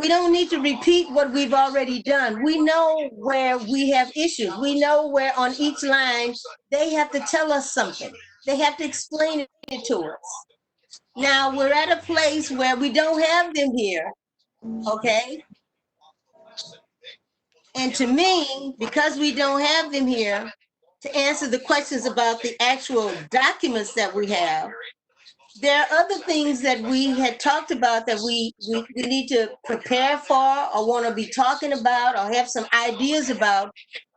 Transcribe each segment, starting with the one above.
We don't need to repeat what we've already done. We know where we have issues. We know where on each line they have to tell us something. They have to explain it to us. Now we're at a place where we don't have them here, okay? And to me, because we don't have them here to answer the questions about the actual documents that we have, there are other things that we had talked about that we need to prepare for or want to be talking about or have some ideas about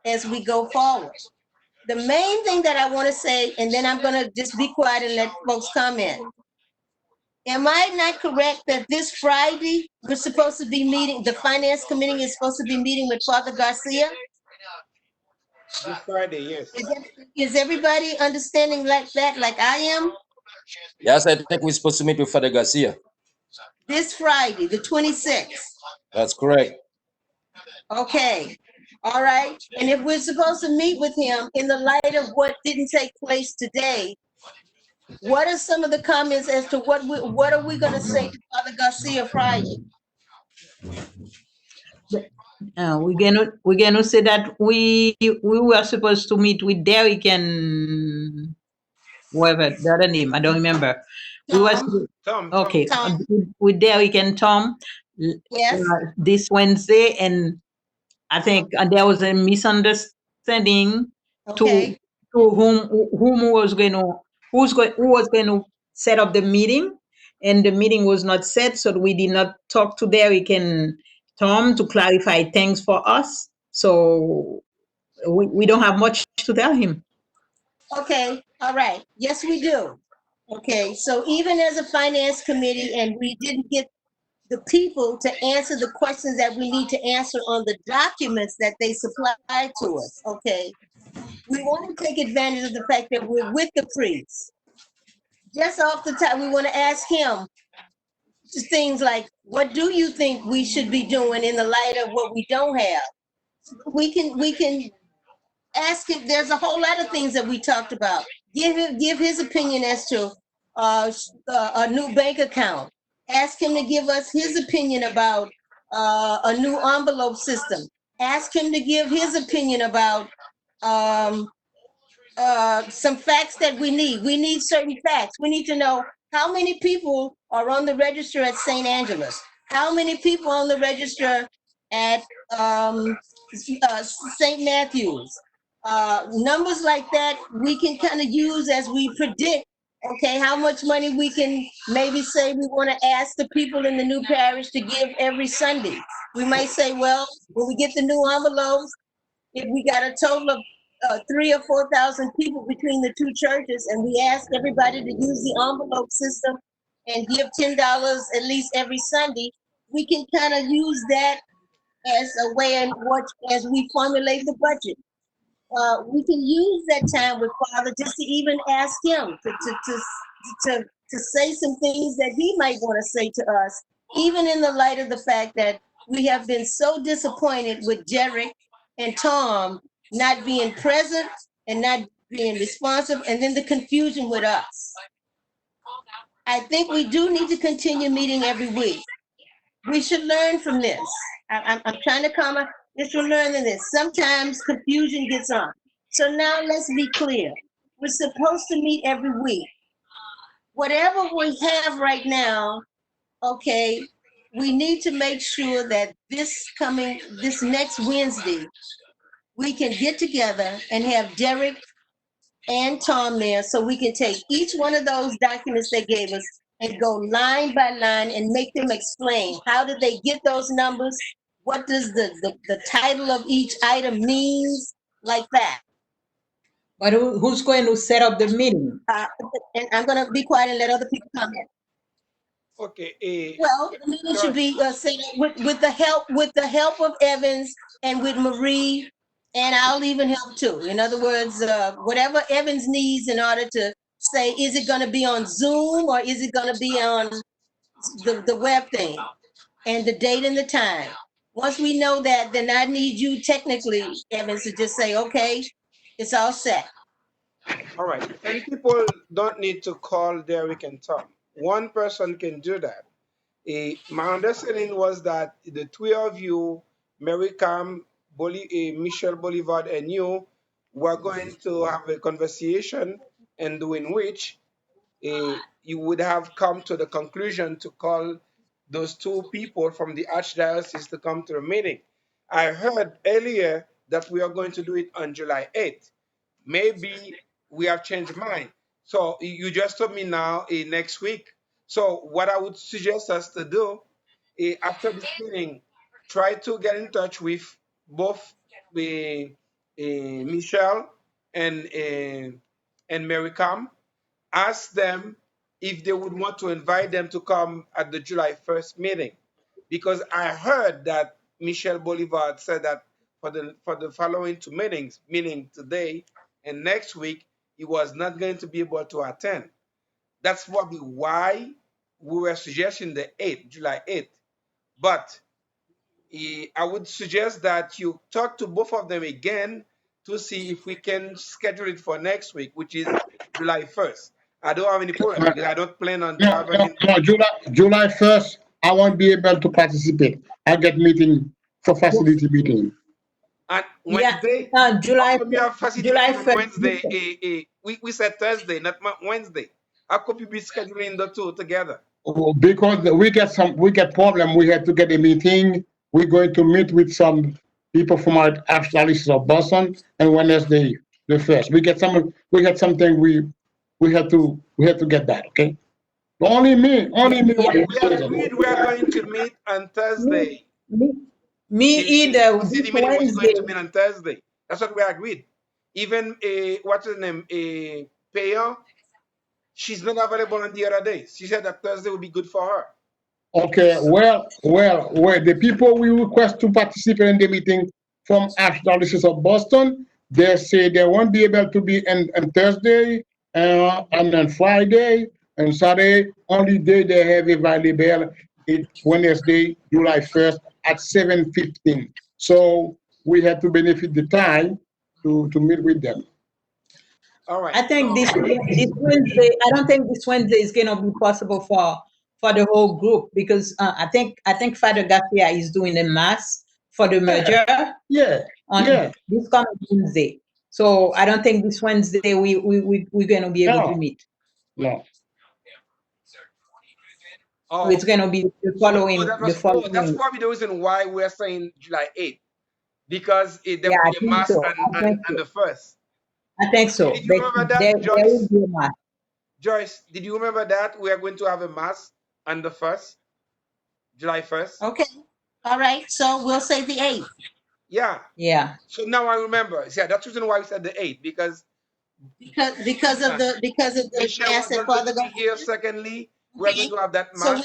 as we go forward. The main thing that I want to say, and then I'm going to just be quiet and let folks comment. Am I not correct that this Friday we're supposed to be meeting, the Finance Committee is supposed to be meeting with Fr Garcia? This Friday, yes. Is everybody understanding like that, like I am? Yes, I think we're supposed to meet with Fr Garcia. This Friday, the 26th. That's correct. Okay. All right. And if we're supposed to meet with him in the light of what didn't take place today, what are some of the comments as to what are we going to say to Father Garcia Friday? We're gonna say that we were supposed to meet with Derek and whoever the other name, I don't remember. Tom. Okay, Tom. with Derek and Tom Yes. this Wednesday, and I think there was a misunderstanding Okay. to who was going to set up the meeting, and the meeting was not set, so we did not talk to Derek and Tom to clarify things for us. So we don't have much to tell him. Okay. All right. Yes, we do. Okay. So even as a finance committee, and we didn't get the people to answer the questions that we need to answer on the documents that they supplied to us. Okay. We want to take advantage of the fact that we're with the priest. Just off the top, we want to ask him just things like, what do you think we should be doing in the light of what we don't have? We can ask him. There's a whole lot of things that we talked about. Give his opinion as to a new bank account. Ask him to give us his opinion about a new envelope system. Ask him to give his opinion about some facts that we need. We need certain facts. We need to know how many people are on the register at St. Angela's, how many people on the register at St. Matthew's. Numbers like that we can kind of use as we predict, okay, how much money we can maybe say we want to ask the people in the new parish to give every Sunday. We might say, well, when we get the new envelopes, if we got a total of 3,000 or 4,000 people between the two churches, and we ask everybody to use the envelope system and give $10 at least every Sunday, we can kind of use that as a way in which, as we formulate the budget. We can use that time with Father just to even ask him to say some things that he might want to say to us, even in the light of the fact that we have been so disappointed with Derek and Tom not being present and not being responsive, and then the confusion with us. I think we do need to continue meeting every week. We should learn from this. I'm trying to comment. We should learn in this. Sometimes confusion gets on. So now let's be clear. We're supposed to meet every week. Whatever we have right now, okay, we need to make sure that this next Wednesday, we can get together and have Derek and Tom there so we can take each one of those documents they gave us and go line by line and make them explain how did they get those numbers, what does the title of each item means, like that. But who's going to set up the meeting? And I'm going to be quiet and let other people comment. Okay. Well, the meeting should be set with the help of Evans and with Marie, and I'll even help too. In other words, whatever Evans needs in order to say, is it going to be on Zoom or is it going to be on the web thing, and the date and the time. Once we know that, then I need you technically, Evans, to just say, okay, it's all set. All right. And people don't need to call Derek and Tom. One person can do that. My understanding was that the three of you, Mary Cam, Michelle Bolivar, and you, were going to have a conversation, and in which you would have come to the conclusion to call those two people from the archdiocese to come to the meeting. I heard earlier that we are going to do it on July 8th. Maybe we have changed mind. So you just told me now next week. So what I would suggest us to do after this meeting, try to get in touch with both Michelle and Mary Cam. Ask them if they would want to invite them to come at the July 1st meeting. Because I heard that Michelle Bolivar said that for the following two meetings, meaning today and next week, he was not going to be able to attend. That's probably why we were suggesting the 8th, July 8th. But I would suggest that you talk to both of them again to see if we can schedule it for next week, which is July 1st. I don't have any problem because I don't plan on No, traveling. July 1st, I won't be able to participate. I get meeting for facility meeting. And Yeah, Wednesday, how July come you have facility July on 1st. Wednesday? We said Thursday, not Wednesday. How could you be scheduling the two together? Because we get problem. We had to get a meeting. We're going to meet with some people from our archdiocese of Boston, and Wednesday the first. We get something we had to get that, okay? Only me. Yeah, We agreed we are going to meet on Thursday. me, me either. City This meeting was going Wednesday. to meet on Thursday. That's what we agreed. Even what's her name? Payer, she's not available on the other days. She said that Thursday would be good for her. Okay, the people we request to participate in the meeting from Archdiocese of Boston, they say they won't be able to be on Thursday, and on Friday and Saturday. Only day they have available is Wednesday, July 1st at 7:15. So we have to benefit the time to meet with them. All right. I think So this Wednesday. I don't think this Wednesday is gonna be possible for the whole group because I think Father Garcia is doing a mass for the merger Yeah, on yeah, this coming Wednesday. So I don't think this Wednesday we're gonna be able to no, meet. no. So it's gonna be the that's following. probably the reason why we're saying July 8th. Because there Yeah, will I be a think mass so. I think on so. the first. I think so. Did you But remember there that, will Joyce? be a mass. Joyce, did you remember that we are going to have a mass on the first, July 1st? Okay. All right. So we'll say the 8th. Yeah. Yeah. So now I remember. Yeah, that's the reason why we said the 8th, because Because of the Michelle mass was that not going Father to be here. Garcia. Secondly, we are going Okay. to have that So mass.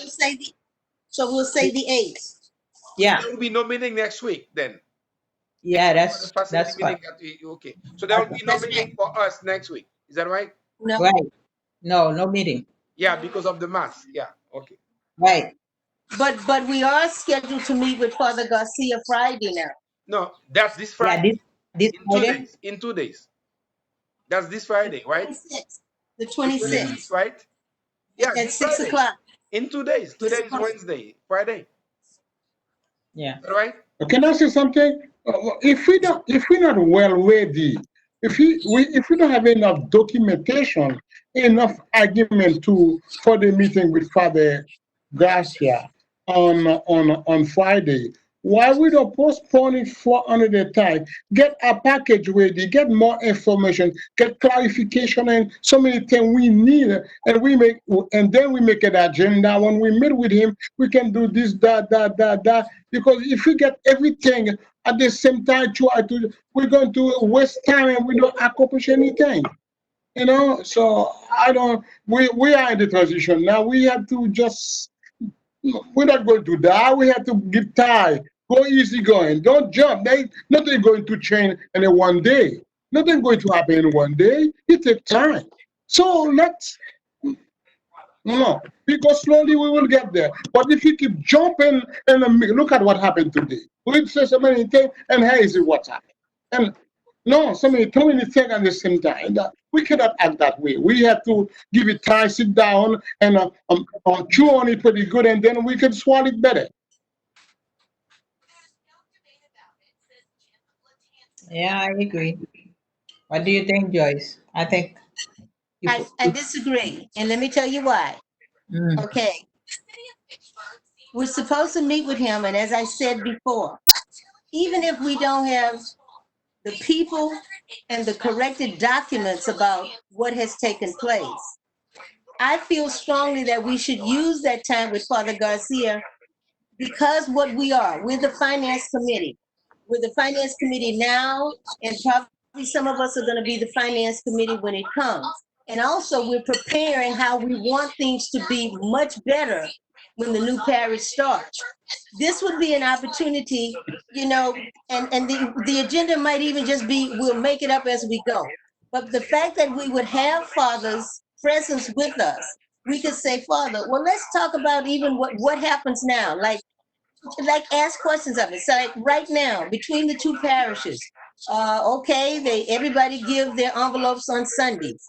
we'll say the 8th. Yeah. There will be no meeting next week then. Yeah, Except for the facility that's meeting fine. okay. So there will be no That's meeting right. for us next week. Is that right? No. Right. No meeting. Yeah, because of the mass. Yeah. Okay. Right. But we are scheduled to meet with Father Garcia Friday now. No, that's this Yeah, Friday. this In two Friday. days. In 2 days. That's this Friday, right? 26th. The The 26. 26th, 26th right? Yeah, at this 6 Friday. o'clock. In 2 days. Today 6 is o'clock. Wednesday. Friday. Yeah. All right? Can I say something? If we're not well ready, if we don't have enough documentation, enough argument for the meeting with Father Garcia on Friday, why we don't postpone it for another time? Get a package ready, get more information, get clarification, and so many things we need, and then we make an agenda. When we meet with him, we can do this, that. Because if we get everything at the same time, we're going to waste time and we don't accomplish anything. So I don't. We are in the transition now. We have to just. We're not going to die. We have to give time. Go easy going. Don't jump. Nothing going to change in one day. Nothing going to happen in one day. It takes time. So let's. No, we go slowly, we will get there. But if you keep jumping, and look at what happened today. We say so many things, and here is what's happened. And No, too many things at the same time. We cannot act that way. We have to give it time, sit down, and chew on it pretty good, and then we can swallow it better. Yeah, I agree. What do you think, Joyce? I think you I disagree, and let me tell you why. Mm. Okay, we're supposed to meet with him, and as I said before, even if we don't have the people and the corrected documents about what has taken place, I feel strongly that we should use that time with Father Garcia because what we're the finance committee. We're the finance committee now, and probably some of us are going to be the finance committee when it comes. And also, we're preparing how we want things to be much better when the new parish starts. This would be an opportunity, and the agenda might even just be we'll make it up as we go. But the fact that we would have Father's presence with us, we could say, Father, well, let's talk about even what happens now. Like ask questions of it. So like right now, between the two parishes, okay, everybody give their envelopes on Sundays.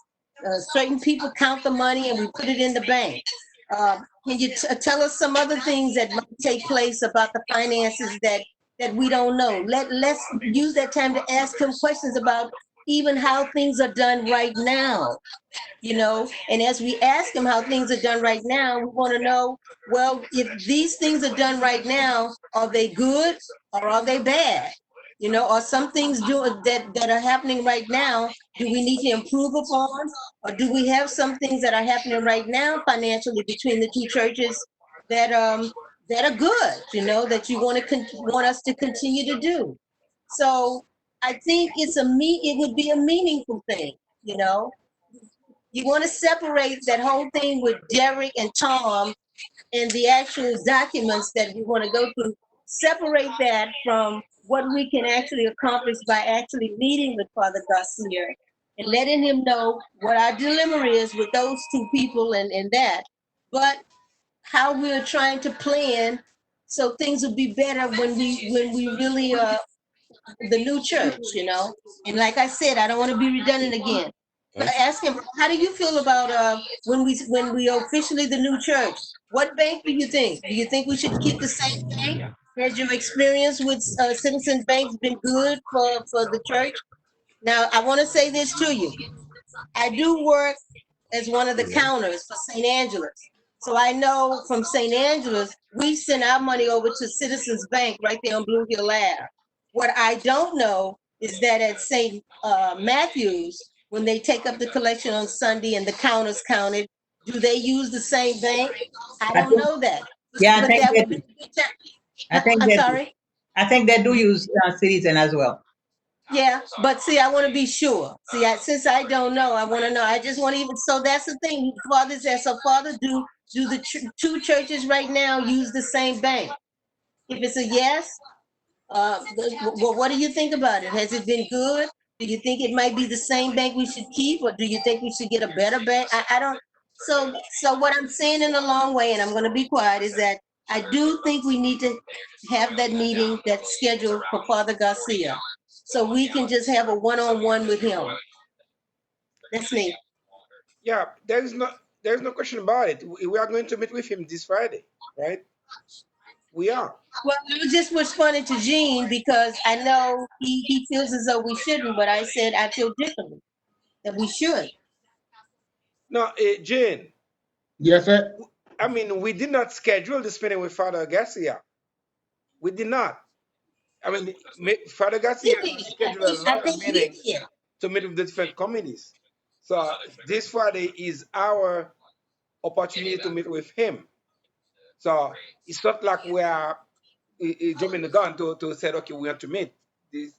Certain people count the money and we put it in the bank. Can you tell us some other things that might take place about the finances that we don't know? Let's use that time to ask him questions about even how things are done right now. And as we ask him how things are done right now, we want to know, well, if these things are done right now, are they good or are they bad? Are some things that are happening right now, do we need to improve upon? Or do we have some things that are happening right now financially between the two churches that are good, that you want us to continue to do? So I think it would be a meaningful thing, You want to separate that whole thing with Derek and Tom and the actual documents that we want to go through, separate that from what we can actually accomplish by actually meeting with Father Garcia and letting him know what our dilemma is with those two people and that, but how we're trying to plan so things will be better when we really the new church, And like I said, I don't want to be redundant again. But ask him, how do you feel about when we officially the new church? What bank do you think? Do you think we should keep the same bank? Has your experience with Citizens Bank been good for the church? Now, I want to say this to you. I do work as one of the counters for St. Angela's. So I know from St. Angela's, we send our money over to Citizens Bank right there on Blue Hill Ave. What I don't know is that at St. Matthew's, when they take up the collection on Sunday and the counters counted, do they use the same bank? I I don't think, know that. yeah, But that would be a good time. I think I'm that sorry. I think they do use Citizen as well. Yeah, but see, I want to be sure. See, since I don't know, I want to know. I just want to even. So that's the thing. Father says, so Father, do the two churches right now use the same bank? If it's a yes, well, what do you think about it? Has it been good? Do you think it might be the same bank we should keep, or do you think we should get a better bank? I don't. So what I'm saying in a long way, and I'm going to be quiet, is that I do think we need to have that meeting that's scheduled for Father Garcia, so we can just have a one-on-one with him. That's me. Yeah, there's no question about it. We are going to meet with him this Friday, right? We are. Well, I just responded to Gene because I know he feels as though we shouldn't, but I said I feel differently that we should. No, Jane. Yes, sir. I mean, we did not schedule this meeting with Father Garcia. We did not. I mean, Father Garcia scheduled a I lot of think he meetings did. to meet with the different committees. So this Friday is our opportunity to meet with him. So it's not like we are jumping the gun to say, okay, we have to meet.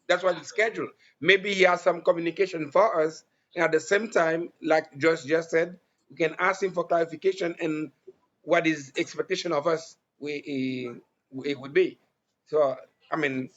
That's what it's scheduled. Maybe he has some communication for us. And at the same time, like Josh just said, we can ask him for clarification and what his expectation of us it would be. So, I mean,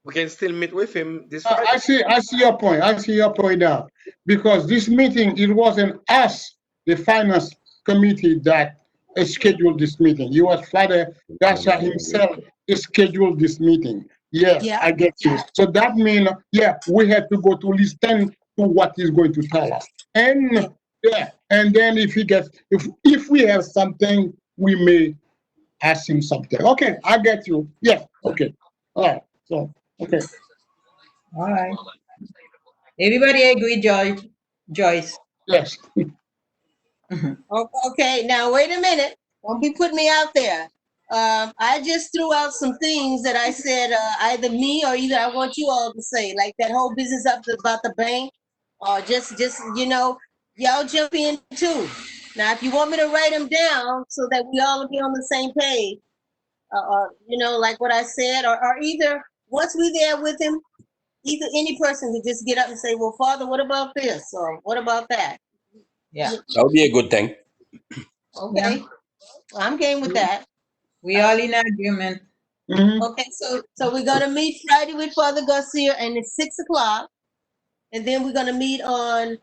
we can still meet with him this I Friday. see your point. I see your point now. Because this meeting, it wasn't us, the finance committee, that scheduled this meeting. It was Father Garcia himself scheduled this meeting. Yes, Yeah. I get you. So that means, yeah, we have to go to listen to what he's going to tell us. And yeah, and then if he gets, if we have something, we may ask him something. Okay, I get you. Yeah, okay. All right. So, okay. All right. Everybody agree, Joyce? Yes. Okay, now wait a minute. Don't be putting me out there. I just threw out some things that I said either me or either I want you all to say, like that whole business up about the bank, or just y'all jump in too. Now, if you want me to write them down so that we all be on the same page, like what I said, or either once we there with him, either any person could just get up and say, "Well, Father, what about this?" or "What about that?" Yeah. That would be a good thing. Okay, I'm game with that. We all in agreement. Mhm. Okay, so we're gonna meet Friday with Father Garcia, and it's 6 o'clock, and then we're gonna meet on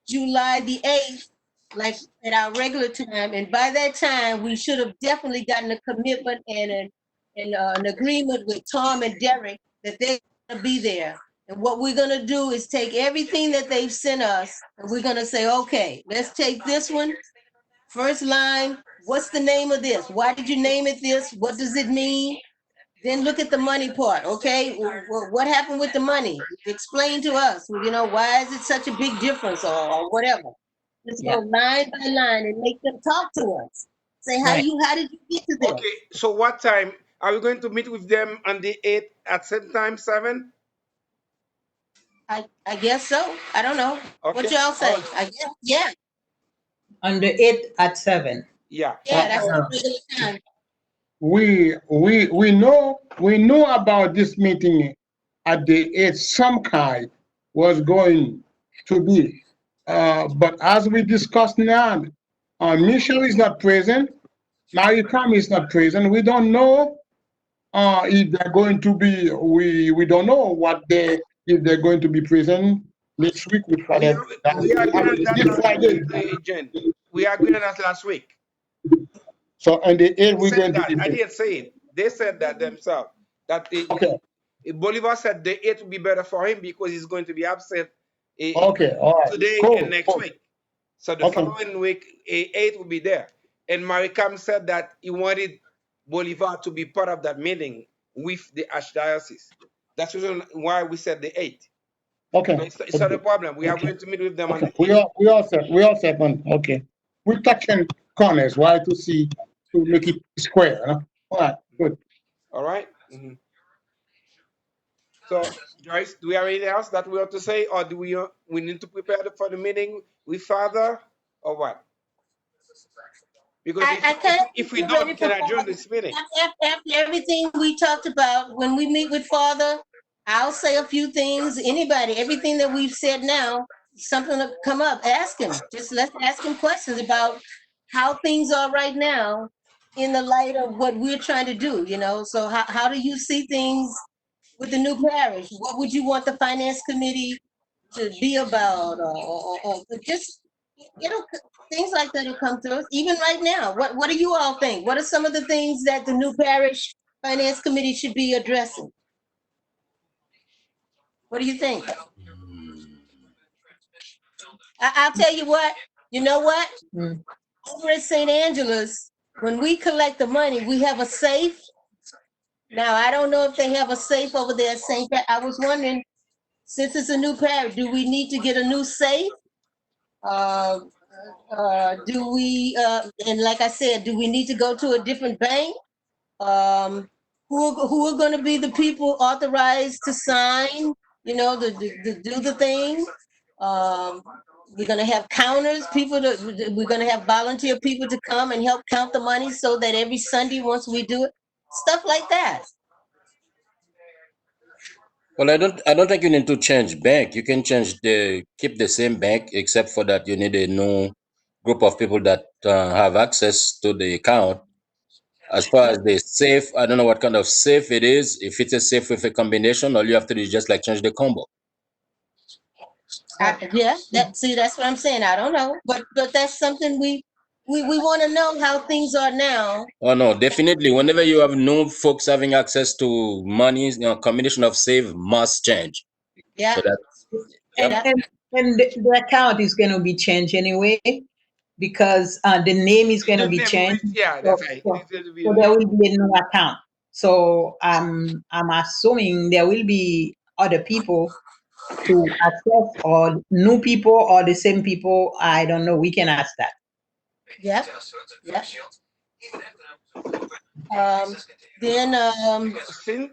July the 8th, like at our regular time. And by that time, we should have definitely gotten a commitment and an agreement with Tom and Derek that they're gonna be there. And what we're gonna do is take everything that they've sent us, and we're gonna say, okay, let's take this one. First line, what's the name of this? Why did you name it this? What does it mean? Then look at the money part, okay? What happened with the money? Explain to us, why is it such a big difference or whatever? Let's go line by line and make them talk to us. Say, Right. how did you get to this? Okay, so what time are we going to meet with them on the 8th at same time, 7? I guess so. I don't know. Okay. What y'all say? All right. I guess, yeah. On the 8th at 7. Yeah. Yeah, that's Uh, the regular time. we know about this meeting at the 8th. Some kind was going to be. But as we discussed now, Michelle is not present. Maricam is not present. We don't know if they're going to be. We don't know what they if they're going to be present next week with We Father. are we agreed on that This last Friday. week, Jen. We agreed on that last week. So on the 8th Who we're said going to that? be I there. didn't say it. They said that themselves. That Okay. Bolivar said the 8th would be better for him because he's going to be absent Okay. All right. today and Cool. next Cool. week. So the Okay. following week, 8th will be there. And Maricam said that he wanted Bolivar to be part of that meeting with the archdiocese. That's the reason why we said the 8th. Okay. So it's not a problem. We are Okay. going to meet with them on Okay. the 8th. We all set on. Okay. We're touching corners, right, to make it square. Huh? All right. Good. All right? Mhm. So, Joyce, do we have anything else that we have to say, or do we need to prepare for the meeting with Father, or what? Because I kind of if we get don't, ready we for can adjourn Father. this meeting. After everything we talked about, when we meet with Father, I'll say a few things. Anybody, everything that we've said now, something to come up, ask him. Just let's ask him questions about how things are right now in the light of what we're trying to do, So how do you see things with the new parish? What would you want the finance committee to be about? Or just, things like that will come through. Even right now, what do you all think? What are some of the things that the new parish finance committee should be addressing? What do you think? I'll tell you what. You know what? Mm. Over at St. Angela's, when we collect the money, we have a safe. Now, I don't know if they have a safe over there at St. I was wondering, since it's a new parish, do we need to get a new safe? Uh, do we, and like I said, do we need to go to a different bank? Who are going to be the people authorized to sign, to do the thing? We're going to have counters, we're going to have volunteer people to come and help count the money so that every Sunday, once we do it, stuff like that. Well, I don't think you need to change bank. You can keep the same bank, except for that you need a new group of people that have access to the account. As far as the safe, I don't know what kind of safe it is. If it's a safe with a combination, all you have to do is just like change the combo. Yeah, that's what I'm saying. I don't know, but that's something we want to know how things are now. Oh no, definitely. Whenever you have new folks having access to money, combination of save must change. Yeah, So that, And yep. yeah, the account is going to be changed anyway because the name is going to The be name, changed. yeah, that's right. It is going to be a So there name. will be a new account. So I'm assuming there will be other people to access, or new people or the same people. I don't know. We can ask that. yeah, yeah. Um, then Since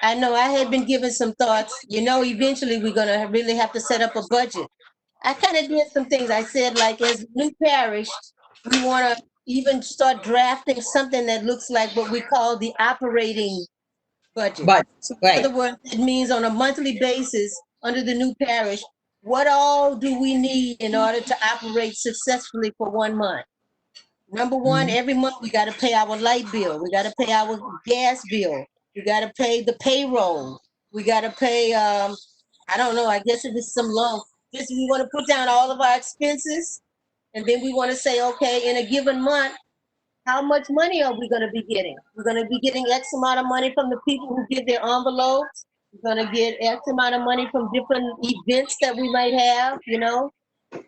I know I had been given some thoughts. Eventually we're gonna really have to set up a budget. I kind of did some things. I said, like, as new parish, we want to even start drafting something that looks like what we call the operating budget. But So, in right, other words, it means on a monthly basis under the new parish, what all do we need in order to operate successfully for 1 month? Number one, Mhm. every month we got to pay our light bill. We got to pay our gas bill. We got to pay the payroll. We got to pay, I don't know, I guess it is some loan. Just we want to put down all of our expenses. And then we want to say, okay, in a given month, how much money are we going to be getting? We're going to be getting X amount of money from the people who give their envelopes. We're going to get X amount of money from different events that we might have.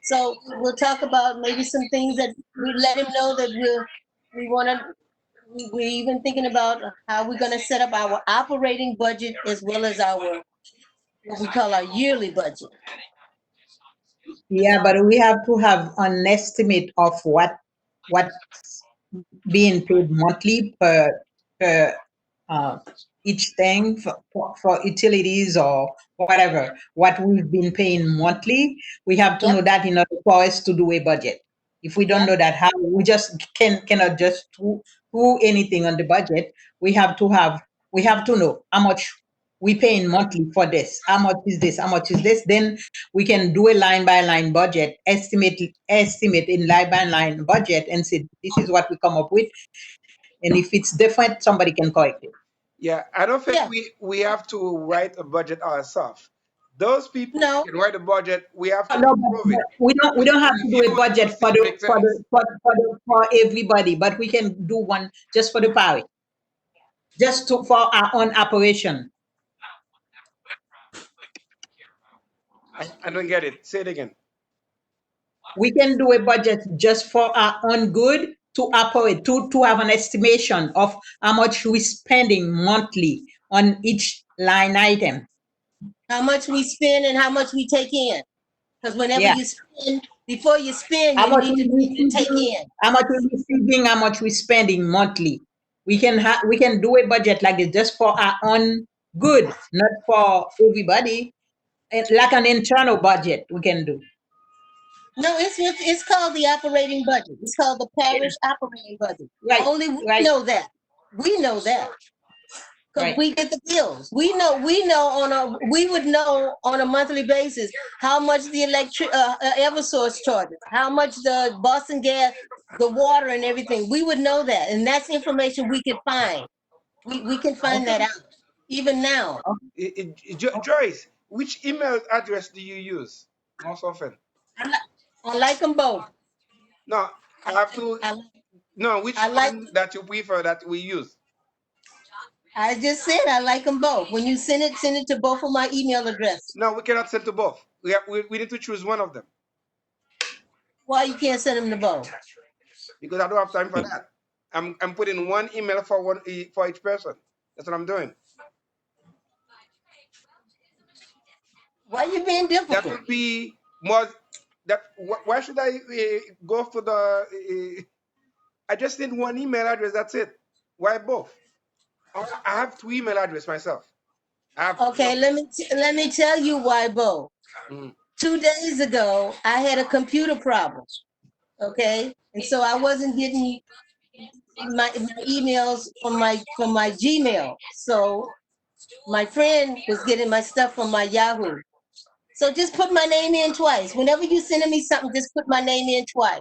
So we'll talk about maybe some things that we let him know that we want to. We're even thinking about how we're going to set up our operating budget as well as our what we call our yearly budget. Yeah, but we have to have an estimate of what being paid monthly per uh, each thing for utilities or whatever, what we've been paying monthly. We have to Yep, know that in order for us to do a budget. If we don't yep. know that, how we just cannot just do anything on the budget. We have to know how much we paying monthly for this. How much is this? How much is this? Then we can do a line by line budget, estimate in line by line budget, and say this is what we come up with. And if it's different, somebody can correct it. yeah, I don't think Yeah. we have to write a budget ourselves. Those people No, can write a budget. We have to No, approve but it. we don't have to do a Review it to budget see for if it the makes sense. for everybody, but we can do one just for the parish, just for our own operation. I don't get it. Say it again. We can do a budget just for our own good to operate, to have an estimation of how much we're spending monthly on each line item. how much we spend and how much we take in. Because whenever Yeah. you spend, before you spend, How you much need we to take receiving, in. how much we receiving, how much we spending monthly. We can do a budget like this just for our own good, not for everybody. Like an internal budget we can do. No, it's called the operating budget. It's called the Yeah. parish operating budget. Right, Only we right, know that. We know that because right. we get the bills. We would know on a monthly basis how much the Eversource charges, how much the Boston Gas, the water and everything. We would know that, and that's information we can find. We can find that Okay. out even now. Joyce, which email address do you use most often? I like them both. No, I have to. I, No, which I like. one that you prefer that we use? I just said I like them both. When you send it to both of my email addresses. No, we cannot send to both. We need to choose one of them Why you can't send them to both? because I don't have time for that. I'm putting one email for for each person. That's what I'm doing. Why you being That difficult? will be more. Why should I go for the? I just need one email address. That's it. Why both? I have two email address myself. I have two Okay, of let me tell you why both. them. 2 days ago, I had a computer problem. Okay, and so I wasn't getting my emails from my Gmail. So my friend was getting my stuff from my Yahoo. So just put my name in twice. Whenever you sending me something, just put my name in twice.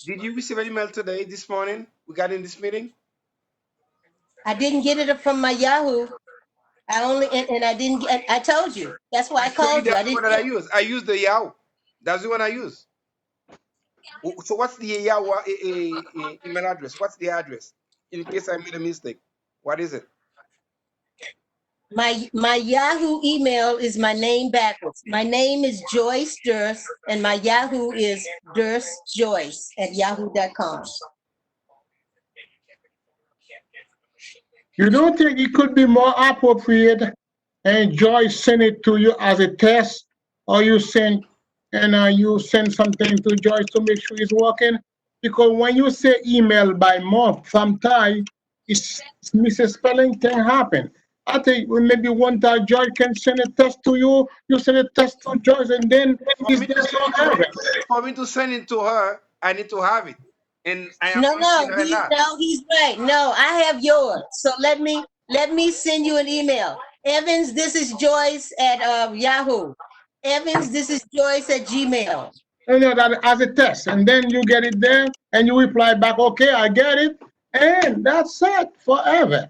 Did you receive an email today, this morning, regarding this meeting? I didn't get it from my Yahoo. I only and I didn't get. I told you. That's why I called you. I That's the one didn't that I get. use. I use the Yahoo. That's the one I use. So what's the Yahoo email address? What's the address? In case I made a mistake, what is it? My Yahoo email is my name backwards. My name is Joyce Durst, and my Yahoo is durstjoyce@yahoo.com. You don't think it could be more appropriate and Joyce send it to you as a test, or you send something to Joyce to make sure it's working? Because when you say email by month, sometimes it's misspelling can happen. I think maybe one time Joyce can send a test to you, you send a test to Joyce, and then For it's me to there send it to forever. for me to send it to her, I need to have it, and I am asking No, her not. he's right. No, I have yours. So let me send you an email. Evans, this is Joyce at Yahoo. Evans, this is Joyce at Gmail. That as a test, and then you get it there, and you reply back, okay, I get it, and that's it forever.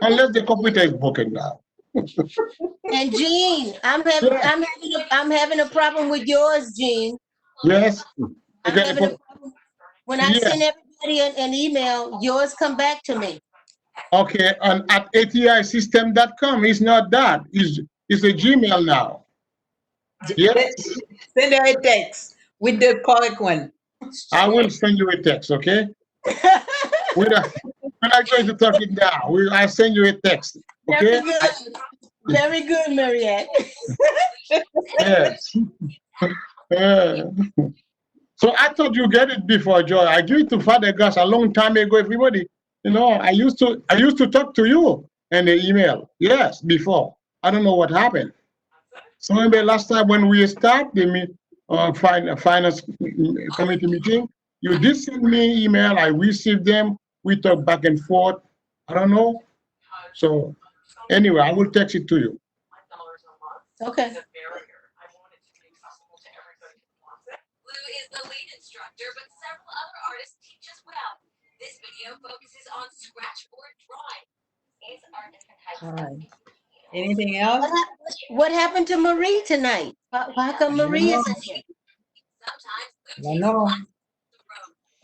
Unless the computer is broken down. And Jean, Yeah. I'm having a problem with yours, Jean. Yes. I'm Okay. having a problem. When I Yeah. send everybody an email, yours come back to me. Okay. And at atisystem.com, it's not that. It's a Gmail now. Yes. Send her a text with the correct one. I will send you a text. Okay. We're not going to talk it now. I'll send you a text. Okay. Very good. Very good, Mariette. Yes. So I thought you get it before, Joy. I gave it to Father Gus a long time ago. Everybody, I used to talk to you in the email. Yes, before. I don't know what happened. So maybe last time when we start the finance committee meeting, you did send me email. I received them. We talk back and forth. I don't know. So anyway, I will text it to you. Okay. Anything else? What happened to Marie tonight? How come Marie isn't here? I know.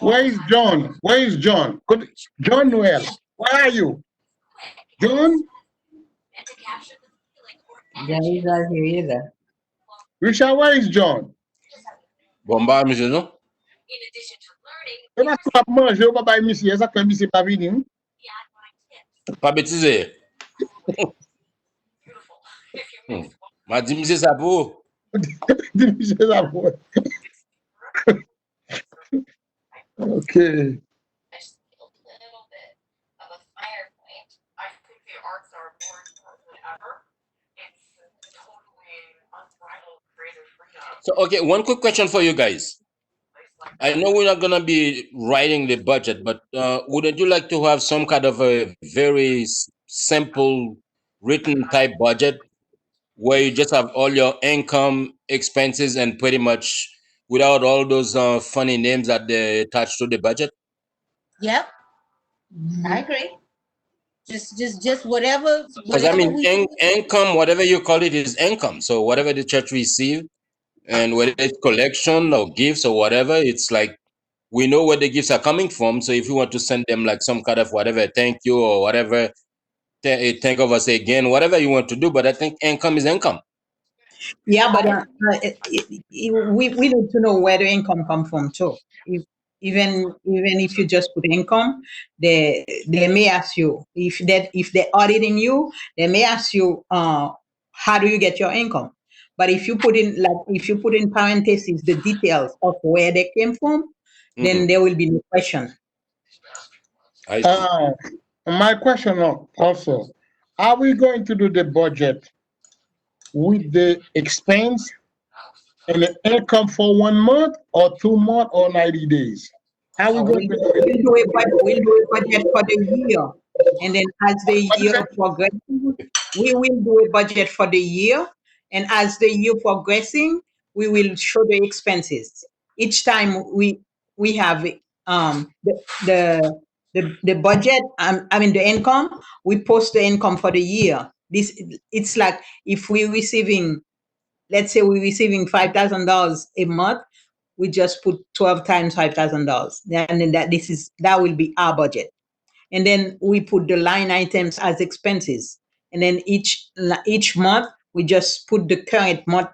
Where is John? Where is John? John Noel, where are you? John? Yeah, he's not here either. Richard, where is John? Bomba, monsieur, non? Je vais pas manger, on va pas monsieur, ça fait monsieur pas venir. Pas bêtiser. M'a dit, monsieur, ça pour. Dis monsieur ça pour. Okay. So, okay, one quick question for you guys. I know we're not gonna be writing the budget, but wouldn't you like to have some kind of a very simple written type budget where you just have all your income, expenses, and pretty much without all those funny names that they attach to the budget? Yep, I agree. Just whatever Because I mean, we income, whatever you call it, is income. So whatever the church receive, and whether it's collection or gifts or whatever, it's like we know where the gifts are coming from. So if you want to send them like some kind of whatever, thank you or whatever, think of us again, whatever you want to do. But I think income is income. Yeah, but we need to know where the income come from too. Even if you just put income, they may ask you if they're auditing you, they may ask you how do you get your income. But if you put in parentheses the details of where they came from, then there will be no question. I see. My question also, are we going to do the budget with the expense and the income for 1 month or 2 months or 90 days? How are we going to do it? We'll do a budget for the year. And then as the What is year that? progresses, we will do a budget for the year. And as the year progressing, we will show the expenses. Each time we have the the budget, I mean the income, we post the income for the year. It's like if we're receiving, let's say we're receiving $5,000 a month, we just put 12 times $5,000. And then that will be our budget. And then we put the line items as expenses. And then each month we just put the current month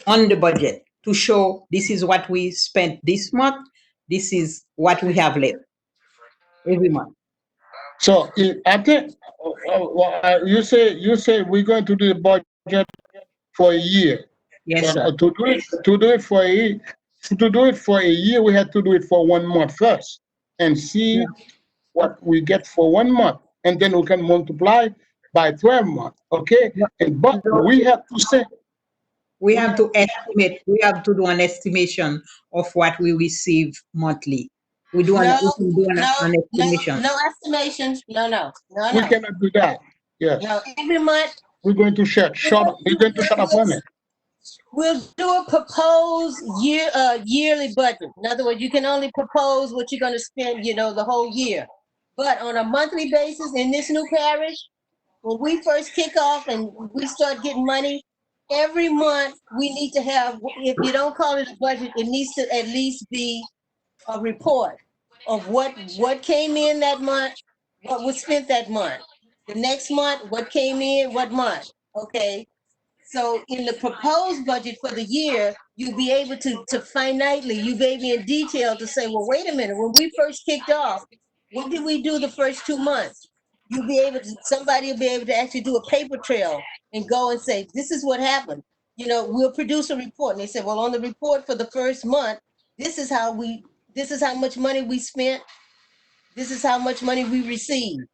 on the budget to show this is what we spent this month, this is what we have left every month. So I think you say we're going to do the budget for a year. Yes, But sir. to do it for a year, we had to do it for 1 month first and see what we get for 1 month, and then we can multiply by 12 months. Okay, but we have to say We have to estimate, we have to do an estimation of what we receive monthly. We can do an estimation. No estimations. No. we cannot do that. Yes, No, every month we're going to shut up on it. we'll do a proposed yearly budget. In other words, you can only propose what you're going to spend, the whole year. But on a monthly basis in this new parish, when we first kick off and we start getting money, every month we need to have, if you don't call it a budget, it needs to at least be a report of what came in that month, what was spent that month. The next month, what came in, what month, okay? So in the proposed budget for the year, you'll be able to finitely, you be in detail to say, well, wait a minute, when we first kicked off, what did we do the first 2 months? You'll be able to, somebody will be able to actually do a paper trail and go and say, this is what happened. We'll produce a report. And they say, well, on the report for the first month, this is how much money we spent. This is how much money we received.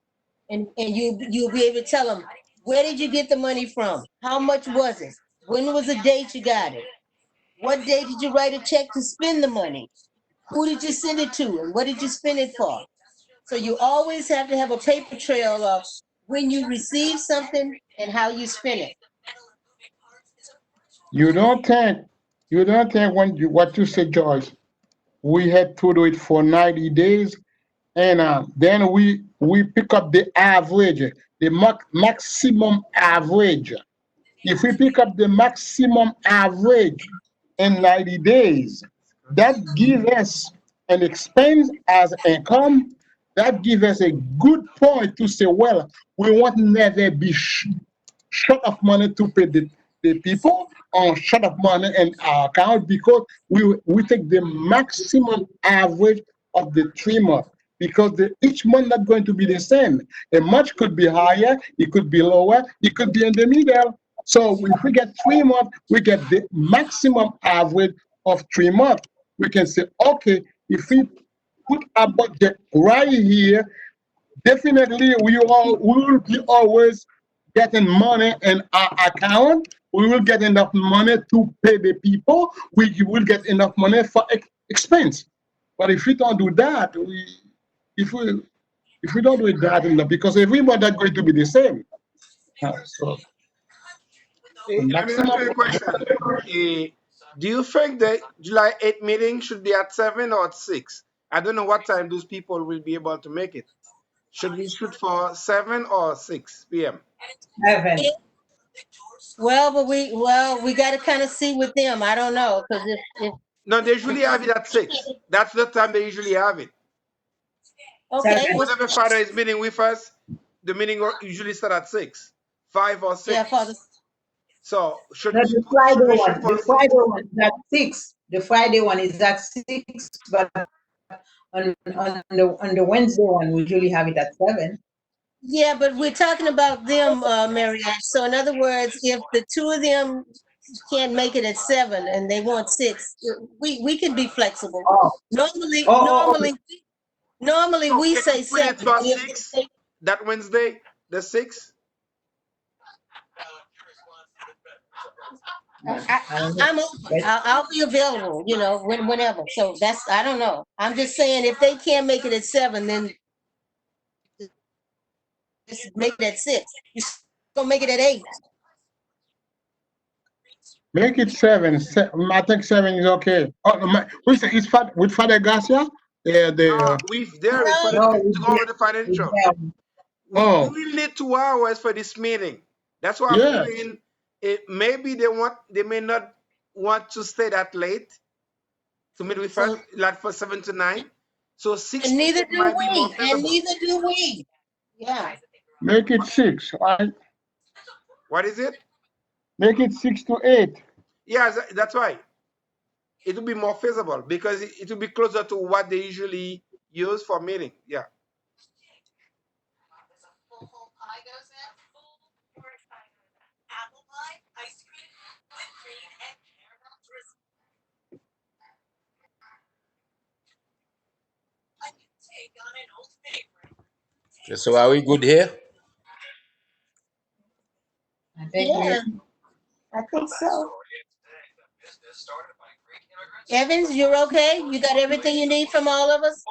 And you'll be able to tell them, where did you get the money from? How much was it? When was the date you got it? What day did you write a check to spend the money? Who did you send it to? And what did you spend it for? So you always have to have a paper trail of when you receive something and how you spend it. You don't think what you said, Joyce, we had to do it for 90 days, and then we pick up the average, the maximum average. If we pick up the maximum average in 90 days, that gives us an expense as income. That gives us a good point to say, well, we won't never be short of money to pay the people, or short of money in our account, because we take the maximum average of the 3 months, because each month not going to be the same. A month could be higher, it could be lower, it could be in the middle. So if we get 3 months, we get the maximum average of 3 months. We can say, okay, if we put a budget right here, definitely we will be always getting money in our account. We will get enough money to pay the people. We will get enough money for expense. But if we don't do that, if we don't do that, because everybody not going to be the same. So Let me ask you a question. Do you think the July 8th meeting should be at 7 or at 6? I don't know what time those people will be able to make it. Should we shoot for 7 or 6 p.m.? 7. Well, but we got to kind of see with them. I don't know, because if No, they usually have it at 6. That's the time they usually have it. okay, Seven. Whenever Father is meeting with us, the meeting usually start at 6, 5 or 6. yeah, Father. So should No, we the shoot Friday for 6? one is at 6. The Friday one is at 6, but on the Wednesday one, we usually have it at 7. Yeah, but we're talking about them, Marianne. So in other words, if the two of them can't make it at 7 and they want 6, we can be flexible. Oh. Normally So we can say you put it 7. for 6 that Wednesday, the 6th? I'm open. I'll be available, whenever. So I don't know. I'm just saying, if they can't make it at 7, then just make it at 6. You're gonna make it at 8. Make it 7. I think 7 is okay. Oh, it's with Fr Garcia. With Derek for No. No, to go over the with financial. them. We Oh. will need 2 hours for this meeting. That's why I'm Yes. saying maybe they may not want to stay that late to meet with us, So, like for 7 to 9. So 6 and neither do might be more we, and feasible. neither do we. Yeah. Make it 6, right? What is it? Make it 6 to 8. Yeah, that's right. It will be more feasible because it will be closer to what they usually use for meeting. Yeah. Okay, so are we good here? I think Yeah, I think so. Evans, you're okay? You got everything you need from all of us?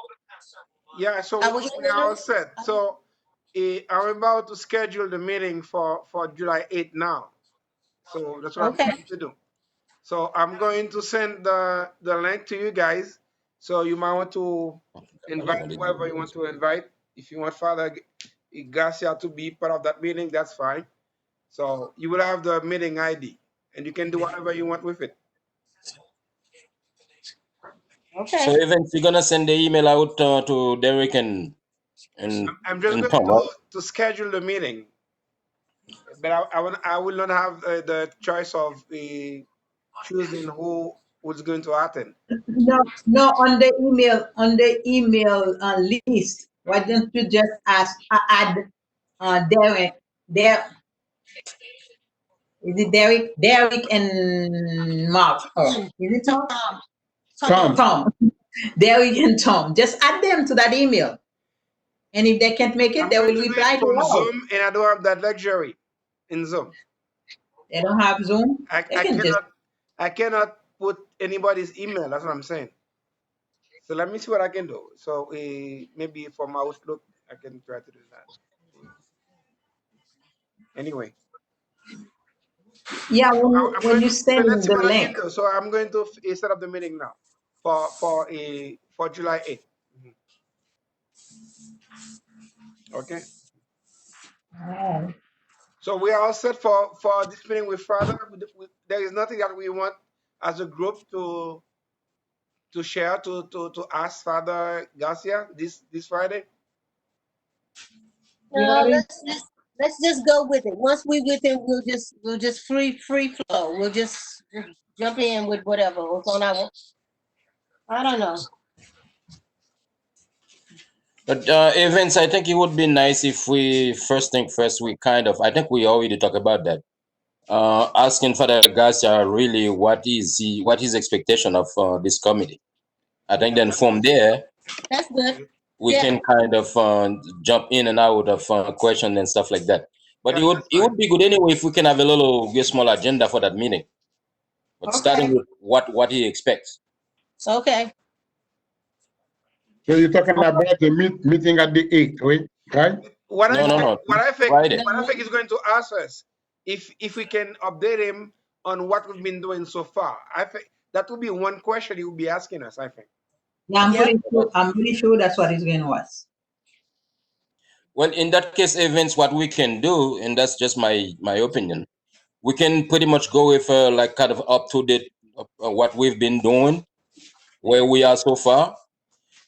Yeah, so Are we we getting are all it? set. So I'm about to schedule the meeting for July 8th now. So that's what I'm Okay. trying to do. So I'm going to send the link to you guys. So you might want to invite whoever you want to invite. If you want Father Garcia to be part of that meeting, that's fine. So you will have the meeting ID and you can do whatever you want with it. Okay. So Evans, you're gonna send the email out to Derek and I'm just going Tom, right? to schedule the meeting, but I will not have the choice of choosing who's going to attend. No, on the email list. Why don't you just add Derek? There is it Derek and Mark. Oh, is it Tom? Tom. Tom. Derek and Tom. Just add them to that email. And if they can't make it, I'm they going will to do it reply to from us. Zoom, and I don't have that luxury in Zoom. They don't have Zoom. I, They I can just cannot I cannot put anybody's email. That's what I'm saying. So let me see what I can do. So maybe from Outlook, I can try to do that. Anyway, yeah. so I'm When going you to. So send let's see the what I can link. do. So I'm going to set up the meeting now for July 8th. Okay. Oh. So we are all set for this meeting with Father. There is nothing that we want as a group to share to ask Father Garcia this Friday. No, Yeah. let's just go with it. Once we with it, we'll just free flow. We'll just jump in with whatever. What's on our I don't know. But Evans, I think it would be nice if we first thing first we kind of I think we already talked about that. Asking Father Garcia really what his expectation of this committee. I think then from there That's good. we Yeah. can kind of jump in and out of questions and stuff like that. But Yeah, it would that's it fine. would be good anyway if we can have a small agenda for that meeting. But starting Okay. with what he expects. Okay. So you're talking about the meeting at the 8th, right? What I No, no, think, no. what I think, Friday. what I No, think is going to ask us if we can update him on what we've been doing so far. I think that will be one question he will be asking us. I think. Yeah, Yep. I'm pretty sure that's what he's going to ask. Well, in that case, Evans, what we can do, and that's just my opinion, we can pretty much go with like kind of up to date what we've been doing, where we are so far,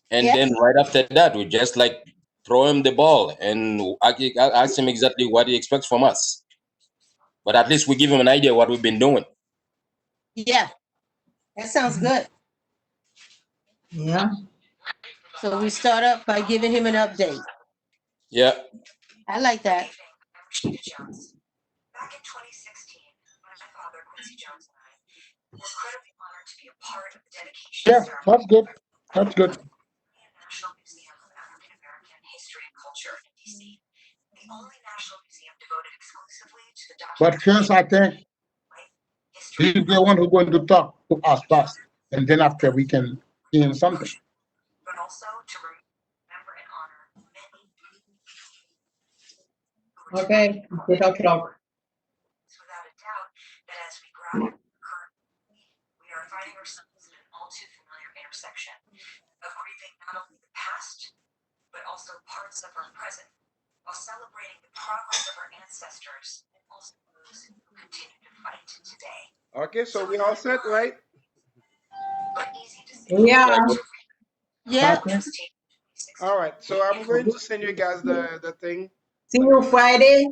and Yep. then right after that, we just like throw him the ball and ask him exactly what he expects from us. But at least we give him an idea what we've been doing. Yeah. That sounds good. Yeah. So we start up by giving him an update. Yeah. I like that. Yeah, that's good. That's good. But first, I think he's the one who's going to talk to us first, and then after we can see him something. Okay. 8 o'clock. finding ourselves in an all too familiar intersection of grieving not only the past, but also parts of our present, while celebrating the progress of our ancestors and also those who continue to fight today. Okay, so we all set, right? But easy to say. Yeah. Yeah. Okay. All right, so I'm going to send you guys the thing. See you Friday.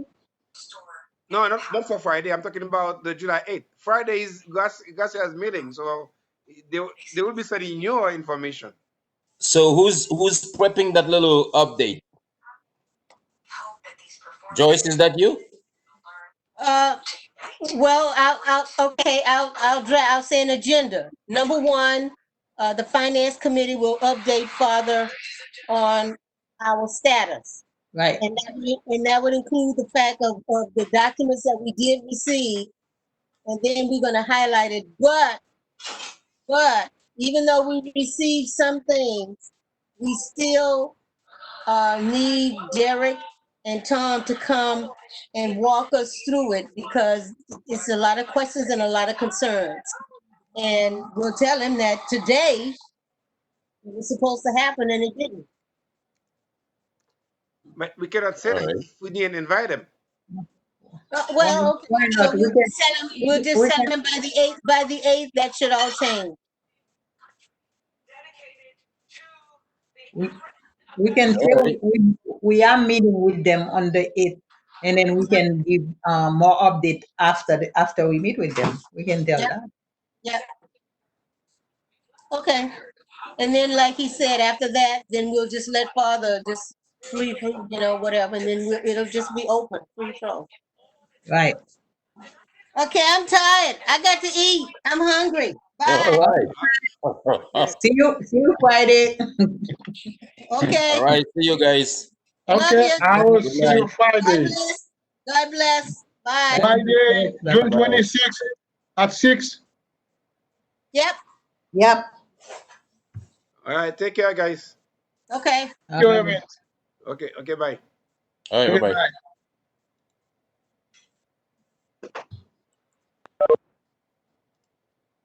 No, not for Friday. I'm talking about the July 8th. Friday is Garcia's meeting, so they will be sending your information. So who's prepping that little update? Joyce, is that you? Uh, well, I'll say an agenda. Number one, the finance committee will update Father on our status. Right. And that would include the fact of the documents that we did receive, and then we're gonna highlight it. But even though we received some things, we still need Derek and Tom to come and walk us through it, because it's a lot of questions and a lot of concerns. And we'll tell him that today it was supposed to happen and it didn't. But we cannot send All it right. if we didn't invite him. Well, okay, Why so not? we'll just send him by the 8th. By the 8th, that should all change. We can say Alright. we are meeting with them on the 8th, and then we can give more update after we meet with them. We can tell Yep. that. Yeah. Okay. And then, like he said, after that, then we'll just let Father just free, whatever, and then it'll just be open, free flow. Right. Okay, I'm tired. I got to eat. I'm hungry. All Bye. right. See you Friday. Okay. All right. See you guys. Love Okay, you. I will Good see night. you God Friday. bless. God bless. Bye. Friday, June Bye. 26th at 6. Yep. Yep. All right, take care, guys. Okay. Thank you, Evans. Okay, bye. All right. Okay, Bye bye. bye.